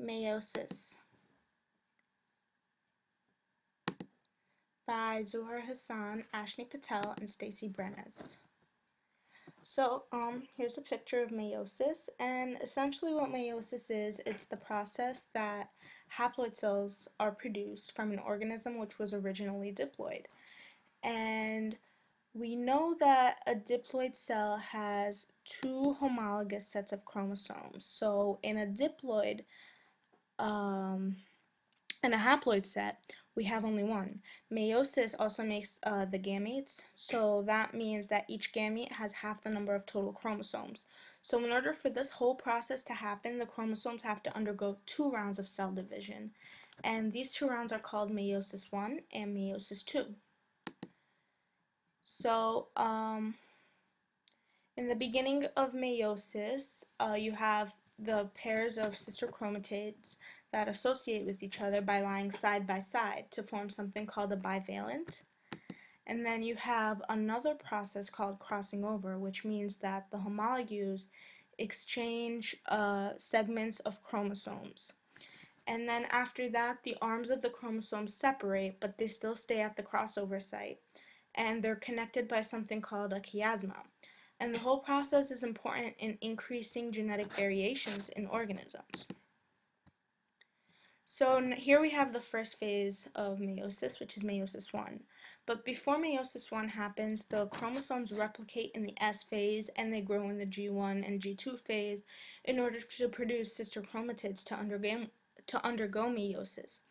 Meiosis by Zuhur Hassan, Ashni Patel, and Stacy Brenes. So, here's a picture of meiosis, and essentially what meiosis is, it's the process that haploid cells are produced from an organism which was originally diploid. And we know that a diploid cell has two homologous sets of chromosomes. So, in a diploid, in a haploid set, we have only one. Meiosis also makes the gametes, so that means that each gamete has half the number of total chromosomes. So in order for this whole process to happen, the chromosomes have to undergo 2 rounds of cell division. And these 2 rounds are called meiosis 1 and meiosis 2. So, in the beginning of meiosis, you have the pairs of sister chromatids that associate with each other by lying side by side to form something called a bivalent. And then you have another process called crossing over, which means that the homologues exchange segments of chromosomes. And then after that, the arms of the chromosomes separate, but they still stay at the crossover site. And they're connected by something called a chiasma. And the whole process is important in increasing genetic variations in organisms. So here we have the first phase of meiosis, which is meiosis 1. But before meiosis 1 happens, the chromosomes replicate in the S phase and they grow in the G1 and G2 phase in order to produce sister chromatids to undergo meiosis.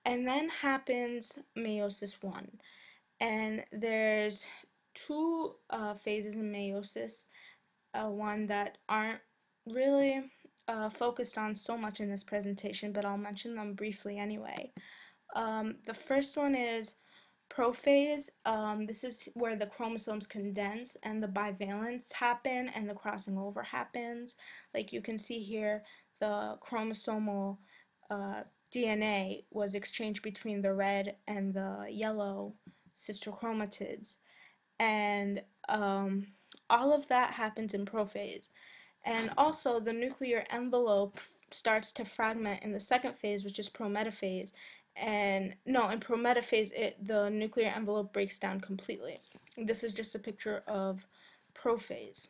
And then happens meiosis 1. And there's two phases in meiosis, one that aren't really focused on so much in this presentation, but I'll mention them briefly anyway. The first one is prophase. This is where the chromosomes condense and the bivalents happen and the crossing over happens. Like you can see here, the chromosomal DNA was exchanged between the red and the yellow sister chromatids, and all of that happens in prophase. And also the nuclear envelope starts to fragment in the second phase, which is prometaphase. And no, in prometaphase, the nuclear envelope breaks down completely. This is just a picture of prophase.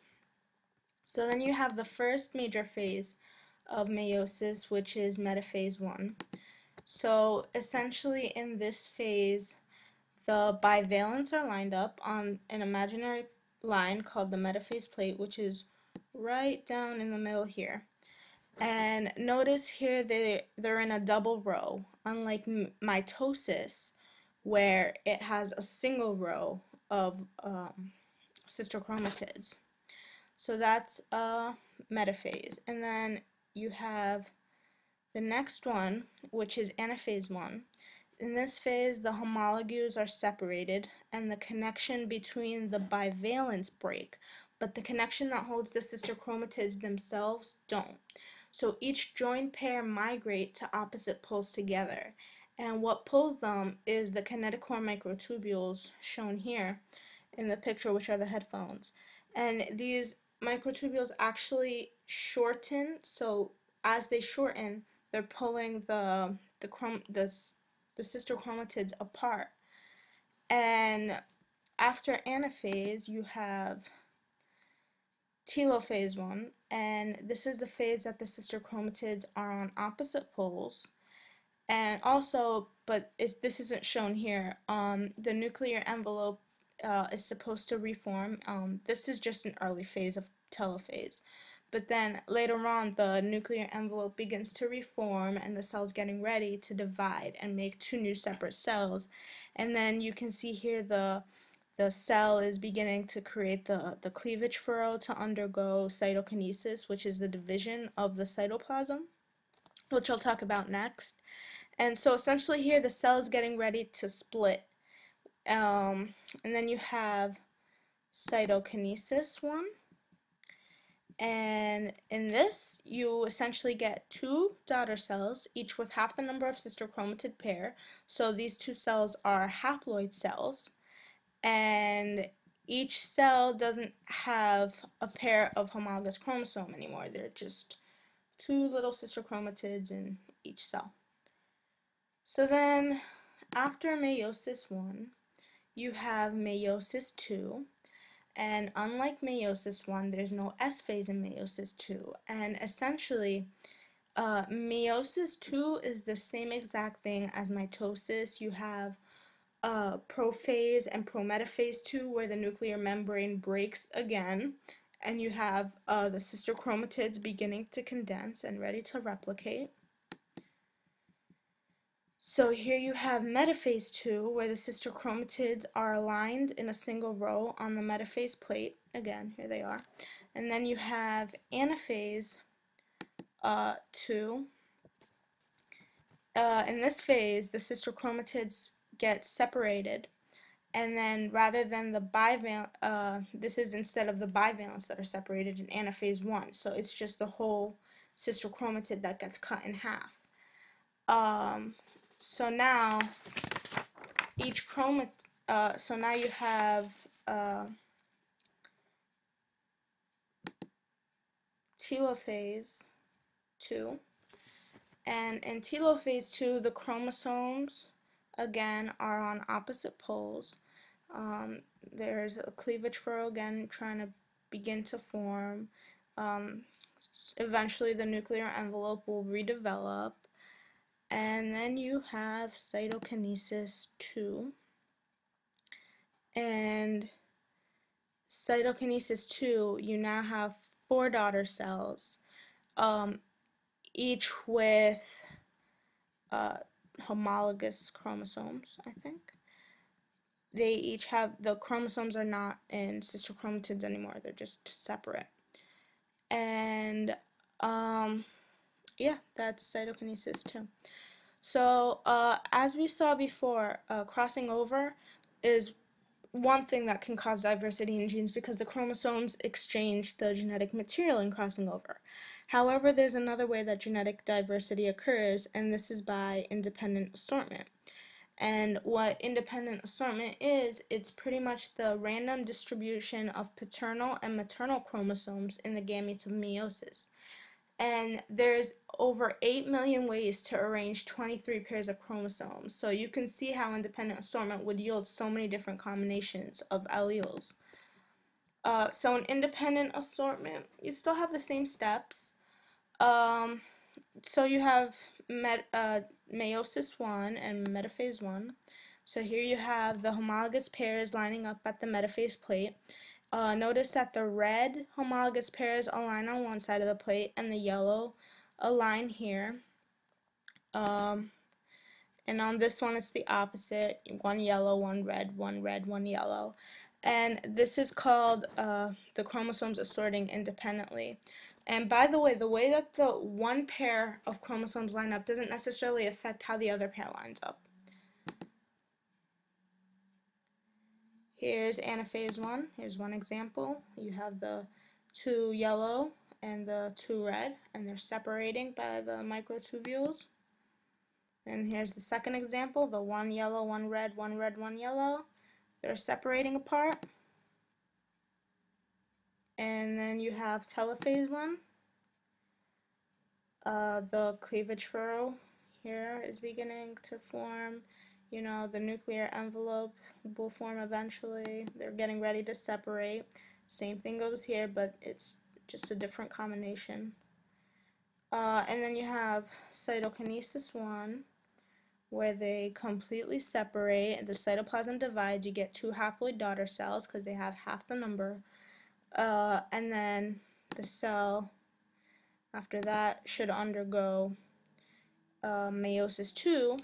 So then you have the first major phase of meiosis, which is metaphase 1. So essentially in this phase, the bivalents are lined up on an imaginary line called the metaphase plate, which is right down in the middle here. And notice here they're in a double row, unlike mitosis, where it has a single row of sister chromatids. So that's metaphase. And then you have the next one, which is anaphase 1. In this phase, the homologues are separated and the connection between the bivalents break, but the connection that holds the sister chromatids themselves don't. So each joined pair migrate to opposite poles together, and what pulls them is the kinetochore microtubules shown here in the picture, which are the headphones. And these microtubules actually shorten, so as they shorten, they're pulling the sister chromatids apart. And after anaphase, you have telophase 1, and this is the phase that the sister chromatids are on opposite poles. And also, but this isn't shown here, the nuclear envelope is supposed to reform. This is just an early phase of telophase. But then later on, the nuclear envelope begins to reform and the cell's getting ready to divide and make two new separate cells. And then you can see here the cell is beginning to create the cleavage furrow to undergo cytokinesis, which is the division of the cytoplasm, which I'll talk about next. And so essentially here the cell is getting ready to split. And then you have cytokinesis 1. And in this, you essentially get two daughter cells, each with half the number of sister chromatid pair. So these two cells are haploid cells. And each cell doesn't have a pair of homologous chromosome anymore. They're just two little sister chromatids in each cell. So then, after meiosis 1, you have meiosis 2, and unlike meiosis 1, there's no S phase in meiosis 2, and essentially, meiosis 2 is the same exact thing as mitosis. You have prophase and prometaphase 2, where the nuclear membrane breaks again, and you have the sister chromatids beginning to condense and ready to replicate. So here you have metaphase 2, where the sister chromatids are aligned in a single row on the metaphase plate. Again, here they are. And then you have anaphase 2. In this phase, the sister chromatids get separated, and then rather than the bivalent, this is instead of the bivalents that are separated in anaphase 1. So it's just the whole sister chromatid that gets cut in half. So now each so now you have telophase 2, and in telophase 2 the chromosomes again are on opposite poles. There's a cleavage furrow again trying to begin to form. Eventually the nuclear envelope will redevelop, and then you have cytokinesis 2. And cytokinesis 2, you now have 4 daughter cells, each with homologous chromosomes, I think. They each have, the chromosomes are not in sister chromatids anymore, they're just separate. And yeah, that's cytokinesis 2. So as we saw before, crossing over is one thing that can cause diversity in genes because the chromosomes exchange the genetic material in crossing over. However, there's another way that genetic diversity occurs, and this is by independent assortment. And what independent assortment is, it's pretty much the random distribution of paternal and maternal chromosomes in the gametes of meiosis. And there's over 8 million ways to arrange 23 pairs of chromosomes. So you can see how independent assortment would yield so many different combinations of alleles. So in independent assortment, you still have the same steps. So you have meiosis 1 and metaphase 1. So here you have the homologous pairs lining up at the metaphase plate. Notice that the red homologous pairs align on one side of the plate and the yellow align here. And on this one it's the opposite, one yellow, one red, one yellow. And this is called the chromosomes assorting independently. And by the way that the one pair of chromosomes line up doesn't necessarily affect how the other pair lines up. Here's anaphase 1. Here's one example. You have the 2 yellow and the 2 red, and they're separating by the microtubules. And here's the second example, the 1 yellow, 1 red, 1 red, 1 yellow. They're separating apart. And then you have telophase 1. The cleavage furrow here is beginning to form. You know, the nuclear envelope will form eventually. They're getting ready to separate. Same thing goes here, but it's just a different combination. And then you have cytokinesis 1, where they completely separate. The cytoplasm divides. You get 2 haploid daughter cells because they have half the number. And then the cell after that should undergo meiosis 2,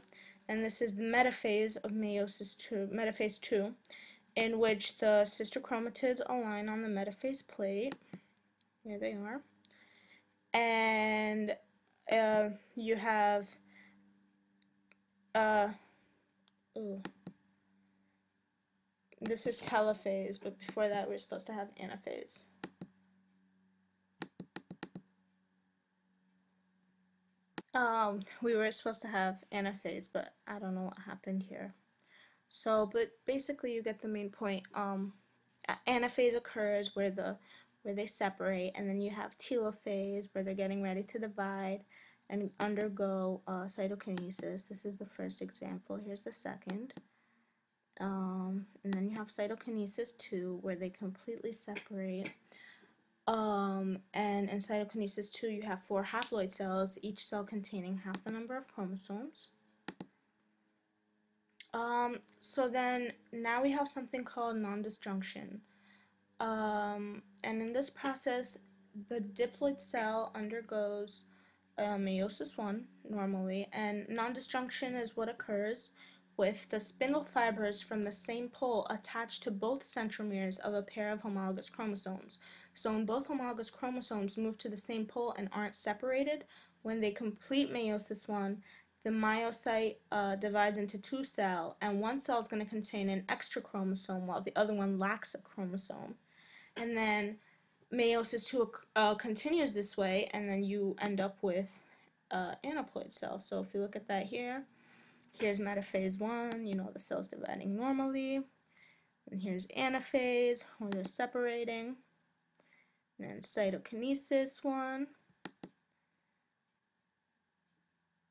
and this is the metaphase of metaphase 2, in which the sister chromatids align on the metaphase plate. Here they are. And you have this is telophase, but before that we're supposed to have anaphase. We were supposed to have anaphase, but I don't know what happened here. So, but basically you get the main point. Anaphase occurs where where they separate, and then you have telophase, where they're getting ready to divide and undergo cytokinesis. This is the first example. Here's the second. And then you have cytokinesis 2, where they completely separate. And in cytokinesis 2, you have 4 haploid cells, each cell containing half the number of chromosomes. So then now we have something called non-disjunction. And in this process, the diploid cell undergoes meiosis 1 normally, and non-disjunction is what occurs with the spindle fibers from the same pole attached to both centromeres of a pair of homologous chromosomes. So when both homologous chromosomes move to the same pole and aren't separated, when they complete meiosis 1, the myocyte divides into 2 cells, and one cell is going to contain an extra chromosome while the other one lacks a chromosome. And then meiosis 2 continues this way, and then you end up with aneuploid cells. So if you look at that here, here's metaphase 1, the cells dividing normally. And here's anaphase, where they're separating. And then cytokinesis 1.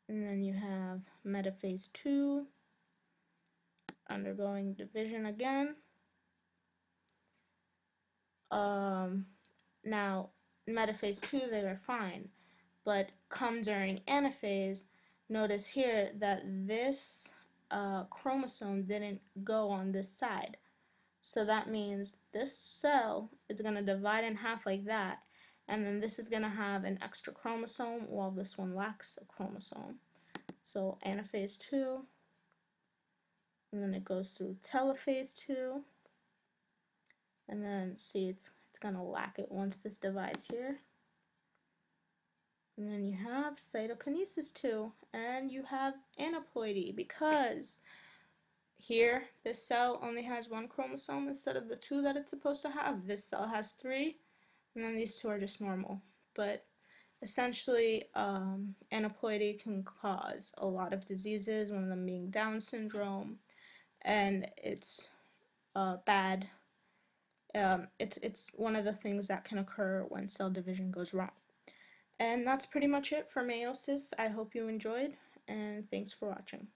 And then you have metaphase 2, undergoing division again. Now, metaphase 2, they were fine. But come during anaphase, notice here that this chromosome didn't go on this side. So that means this cell is going to divide in half like that, and then this is going to have an extra chromosome while this one lacks a chromosome. So anaphase 2, and then it goes through telophase 2, and then see it's going to lack it once this divides here. And then you have cytokinesis 2, and you have aneuploidy, because here this cell only has 1 chromosome instead of the 2 that it's supposed to have. This cell has 3, and then these 2 are just normal. But essentially, aneuploidy can cause a lot of diseases, one of them being Down syndrome, and it's bad. It's one of the things that can occur when cell division goes wrong. And that's pretty much it for meiosis. I hope you enjoyed, and thanks for watching.